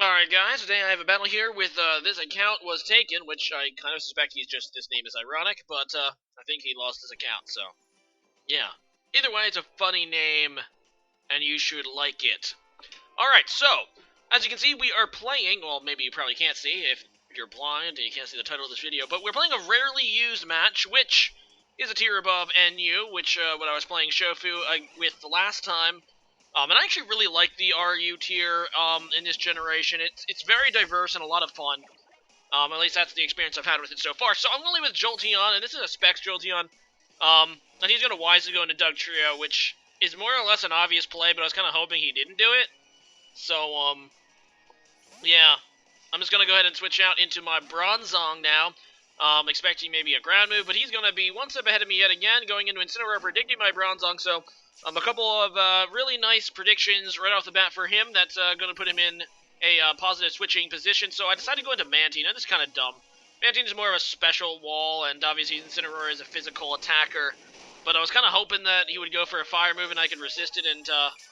Alright guys, today I have a battle here with This Account Was Taken, which I kind of suspect he's just, this name is ironic, but I think he lost his account, so yeah. Either way, it's a funny name, and you should like it. Alright, so, as you can see, we are playing, well, maybe you probably can't see if you're blind and you can't see the title of this video, but we're playing a rarely used match, which is a tier above NU, which, when I was playing Shofu with the last time, and I actually really like the RU tier in this generation. It's very diverse and a lot of fun. At least that's the experience I've had with it so far. So I'm only with Jolteon, and this is a Specs Jolteon. And he's going to wisely go into Dugtrio, which is more or less an obvious play, but I was kind of hoping he didn't do it. So, yeah. I'm just going to go ahead and switch out into my Bronzong now. Expecting maybe a ground move, but he's going to be one step ahead of me yet again, going into Incineroar, predicting my Bronzong, so a couple of really nice predictions right off the bat for him that's going to put him in a positive switching position, so I decided to go into Mantine, and this is kind of dumb. Mantine is more of a special wall, and obviously Incineroar is a physical attacker, but I was kind of hoping that he would go for a fire move and I could resist it and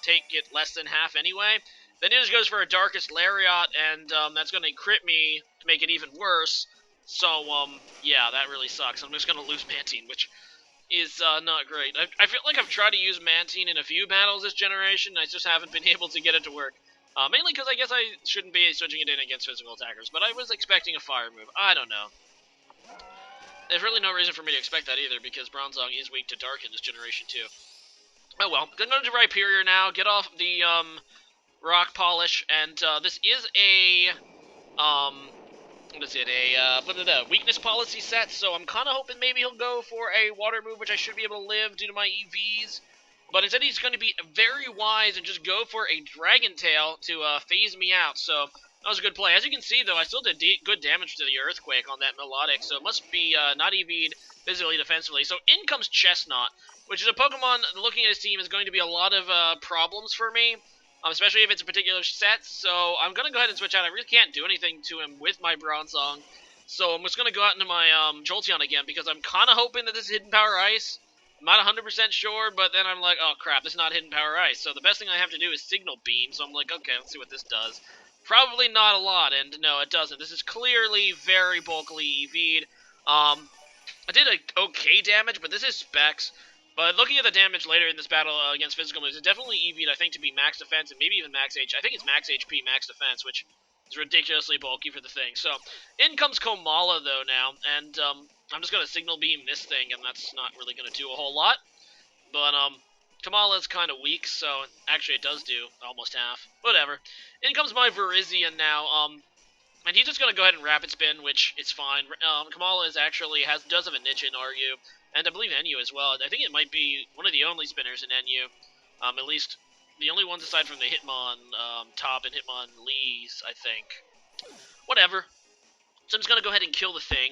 take it less than half anyway. Then he just goes for a Darkest Lariat, and that's going to crit me to make it even worse. So, yeah, that really sucks. I'm just going to lose Mantine, which is not great. I feel like I've tried to use Mantine in a few battles this generation, and I just haven't been able to get it to work. Mainly because I guess I shouldn't be switching it in against physical attackers, but I was expecting a fire move. I don't know. There's really no reason for me to expect that either, because Bronzong is weak to Dark in this generation, too. Oh well. Gonna go to Rhyperior now, get off the, Rock Polish, and, this is a, what is it, a weakness policy set, so I'm kind of hoping maybe he'll go for a water move, which I should be able to live due to my EVs, but instead he's going to be very wise and just go for a Dragon Tail to phase me out, so that was a good play. As you can see, though, I still did good damage to the Earthquake on that Melodic, so it must be not EV'd physically defensively. So in comes Chestnut, which is a Pokemon, looking at his team, is going to be a lot of problems for me. Especially if it's a particular set, so I'm going to go ahead and switch out. I really can't do anything to him with my Bronzong, so I'm just going to go out into my Jolteon again, because I'm kind of hoping that this is Hidden Power Ice. I'm not 100% sure, but then I'm like, oh crap, this is not Hidden Power Ice, so the best thing I have to do is Signal Beam, so I'm like, okay, let's see what this does. Probably not a lot, and no, it doesn't. This is clearly very bulkily EV'd. I did a okay damage, but this is Specs. But looking at the damage later in this battle against physical moves, it definitely EV'd, I think, to be max defense and maybe even max HP. I think it's max HP, max defense, which is ridiculously bulky for the thing. So, in comes Komala, though, now, and I'm just going to Signal Beam this thing, and that's not really going to do a whole lot. But, Kamala's kind of weak, so actually it does do almost half. Whatever. In comes my Virizion now, and he's just going to go ahead and Rapid Spin, which is fine. Kamala is actually does have a niche in RU, and I believe NU as well. I think it might be one of the only spinners in NU, at least the only ones aside from the Hitmon Top and Hitmon Lees, I think. Whatever. So I'm just going to go ahead and kill the thing,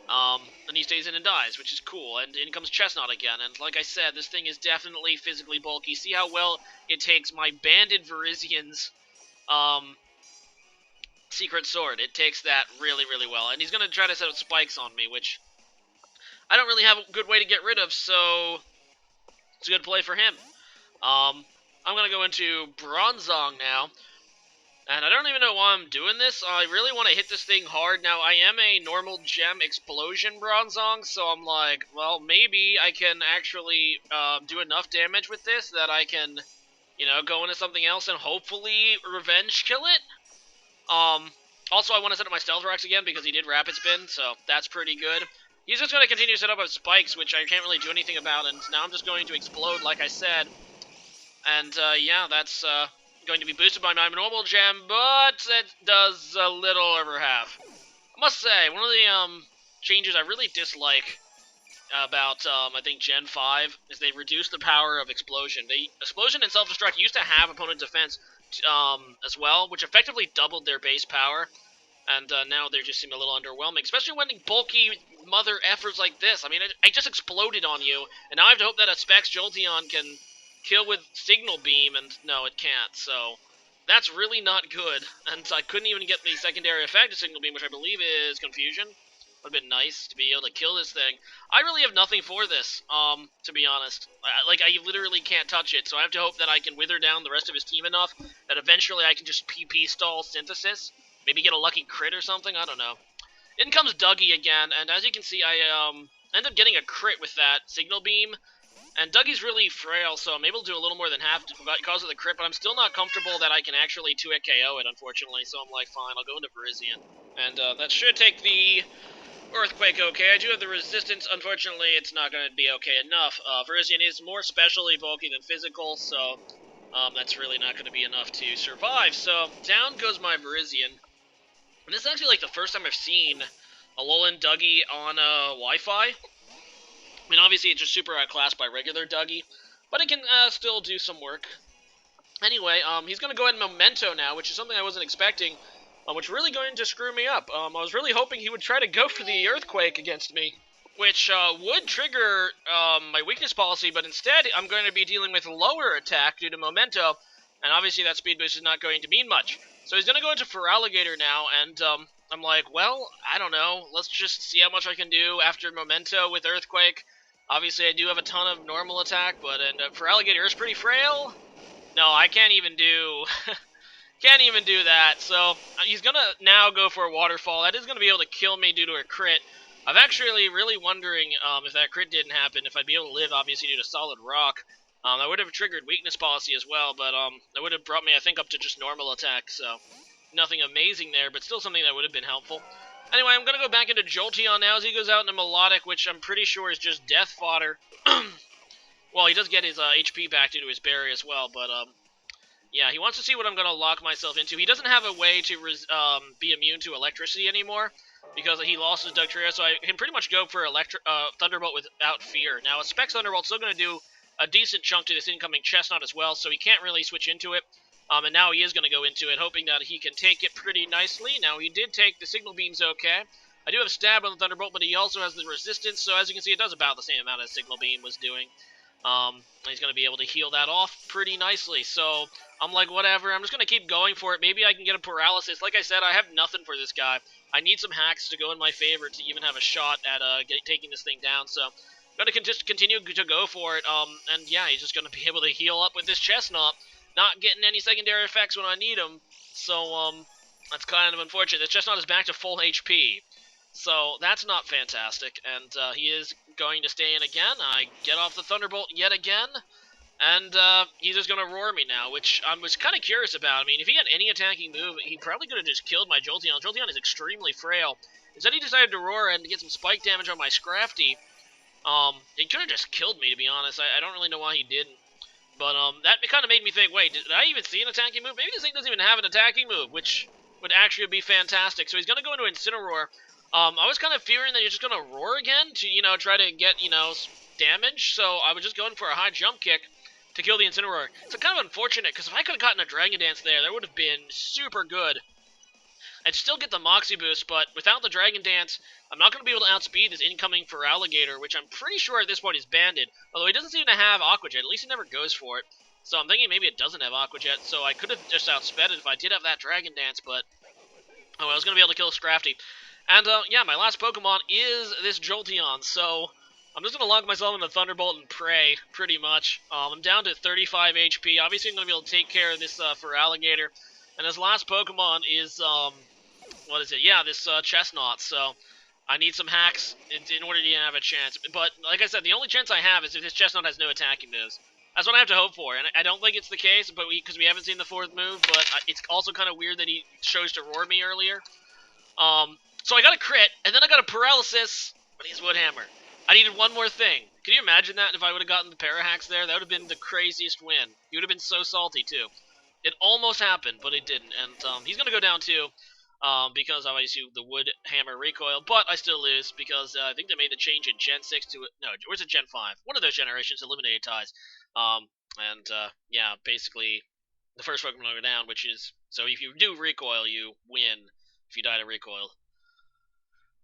and he stays in and dies, which is cool. And in comes Chestnut again, and like I said, this thing is definitely physically bulky. See how well it takes my banded Virizion's Secret Sword. It takes that really, really well. And he's going to try to set up spikes on me, which I don't really have a good way to get rid of, so it's a good play for him. I'm going to go into Bronzong now. And I don't even know why I'm doing this. I really want to hit this thing hard. Now, I am a normal gem explosion Bronzong, so I'm like, well, maybe I can actually do enough damage with this that I can, you know, go into something else and hopefully revenge kill it. Also, I want to set up my Stealth Rocks again because he did Rapid Spin, so that's pretty good. He's just going to continue to set up with spikes, which I can't really do anything about, and now I'm just going to explode, like I said. And, yeah, that's, going to be boosted by my normal gem, but it does a little over half. I must say, one of the, changes I really dislike about, I think, Gen 5 is they reduced the power of Explosion. Explosion and Self-Destruct used to have opponent defense, as well, which effectively doubled their base power. And now they just seem a little underwhelming, especially when bulky mother efforts like this. I mean, I just exploded on you, and now I have to hope that a Specs Jolteon can kill with Signal Beam, and no, it can't. So that's really not good. And I couldn't even get the secondary effect of Signal Beam, which I believe is Confusion. Would have been nice to be able to kill this thing. I really have nothing for this, to be honest. I literally can't touch it, so I have to hope that I can wither down the rest of his team enough that eventually I can just PP stall Synthesis. Maybe get a lucky crit or something, I don't know. In comes Dougie again, and as you can see, I end up getting a crit with that Signal Beam. And Dougie's really frail, so I'm able to do a little more than half because of the crit, but I'm still not comfortable that I can actually 2-hit KO it, unfortunately, so I'm like, fine, I'll go into Virizion. And that should take the Earthquake okay. I do have the resistance. Unfortunately, it's not going to be okay enough. Virizion is more specially bulky than physical, so that's really not going to be enough to survive. So down goes my Virizion. And this is actually like the first time I've seen Alolan Dougie on Wi-Fi. I mean, obviously, it's just super outclassed by regular Dougie, but it can still do some work. Anyway, he's going to go ahead and Memento now, which is something I wasn't expecting, which really going to screw me up. I was really hoping he would try to go for the Earthquake against me, which would trigger my weakness policy, but instead I'm going to be dealing with lower attack due to Memento, and obviously that speed boost is not going to mean much. So he's going to go into Feraligatr now, and I'm like, well, I don't know. Let's just see how much I can do after Memento with Earthquake. Obviously, I do have a ton of normal attack, but Feraligatr is pretty frail. No, I can't even do... can't even do that. So he's going to now go for a Waterfall. That is going to be able to kill me due to a crit. I'm actually really wondering if that crit didn't happen, if I'd be able to live, obviously, due to Solid Rock. That would have triggered Weakness Policy as well, but that would have brought me, I think, up to just normal attack, so nothing amazing there, but still something that would have been helpful. Anyway, I'm going to go back into Jolteon now as he goes out into Melodic, which I'm pretty sure is just death fodder. Well, he does get his HP back due to his berry as well, but yeah, he wants to see what I'm going to lock myself into. He doesn't have a way to be immune to electricity anymore, because he lost his Dugtrio, so I can pretty much go for Thunderbolt without fear. Now, a Specs Thunderbolt's still going to do a decent chunk to this incoming Chestnut as well, so he can't really switch into it. And now he is going to go into it, hoping that he can take it pretty nicely. Now, he did take the Signal Beams okay. I do have Stab on the Thunderbolt, but he also has the Resistance, so as you can see, it does about the same amount as Signal Beam was doing. He's going to be able to heal that off pretty nicely, so I'm like, whatever, I'm just going to keep going for it. Maybe I can get a Paralysis. Like I said, I have nothing for this guy. I need some hacks to go in my favor to even have a shot at taking this thing down, so I'm going to just continue to go for it, and yeah, he's just going to be able to heal up with this Chestnut, not getting any secondary effects when I need them, so that's kind of unfortunate. This Chestnut is back to full HP, so that's not fantastic, and he is going to stay in again. I get off the Thunderbolt yet again, and he's just going to roar me now, which I was kind of curious about. I mean, if he had any attacking move, he probably could have just killed my Jolteon. Jolteon is extremely frail. Instead, he decided to roar and get some spike damage on my Scrafty. He could have just killed me, to be honest. I don't really know why he didn't. But that kind of made me think, wait, did I even see an attacking move? Maybe this thing doesn't even have an attacking move, which would actually be fantastic. So he's going to go into Incineroar. I was kind of fearing that he's just going to roar again to, try to get, damage. So I was just going for a high jump kick to kill the Incineroar. It's kind of unfortunate, because if I could have gotten a Dragon Dance there, that would have been super good. I'd still get the Moxie boost, but without the Dragon Dance, I'm not going to be able to outspeed this incoming Feraligatr, which I'm pretty sure at this point is banded. Although he doesn't seem to have Aqua Jet, at least he never goes for it. So I'm thinking maybe it doesn't have Aqua Jet, so I could have just outsped it if I did have that Dragon Dance, but oh, I was going to be able to kill Scrafty. And yeah, my last Pokemon is this Jolteon, so I'm just going to lock myself into Thunderbolt and pray, pretty much. I'm down to 35 HP. Obviously, I'm going to be able to take care of this Feraligatr. And his last Pokemon is, what is it? Yeah, this Chestnut, so I need some hacks in order to have a chance. But, like I said, the only chance I have is if this Chestnut has no attacking moves. That's what I have to hope for, and I don't think it's the case, but because we haven't seen the fourth move, but it's also kind of weird that he chose to roar me earlier. So I got a crit, and then I got a paralysis, but he's Woodhammer. I needed one more thing. Can you imagine that if I would have gotten the Parahacks there? That would have been the craziest win. He would have been so salty, too. It almost happened, but it didn't, and he's going to go down, too. Because obviously the Wood Hammer recoil, but I still lose because I think they made the change in Gen 6 to no, or was it Gen 5? One of those generations eliminated ties. Yeah, basically the first Pokemon to go down, which is so if you do recoil, you win if you die to recoil.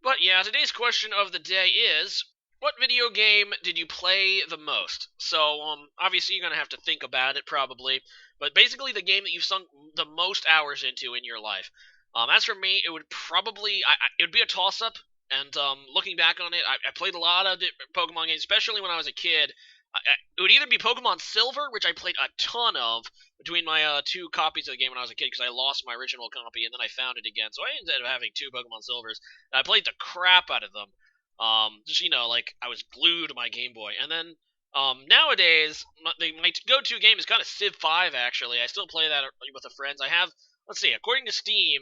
But yeah, today's question of the day is, what video game did you play the most? So obviously you're gonna have to think about it probably, but basically the game that you've sunk the most hours into in your life. As for me, it would probably, it would be a toss-up And looking back on it, I played a lot of Pokemon games, especially when I was a kid. It would either be Pokemon Silver, which I played a ton of between my two copies of the game when I was a kid, because I lost my original copy and then I found it again. So I ended up having two Pokemon Silvers. And I played the crap out of them. Just like I was glued to my Game Boy. And then nowadays, my go-to game is kind of Civ 5. Actually, I still play that with the friends. I have, let's see, according to Steam,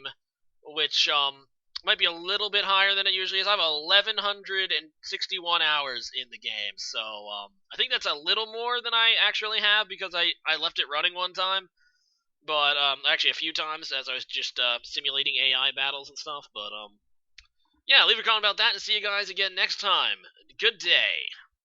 which might be a little bit higher than it usually is. I have 1,161 hours in the game, so I think that's a little more than I actually have because I left it running one time, but actually a few times as I was just simulating AI battles and stuff. But yeah, leave a comment about that and see you guys again next time. Good day.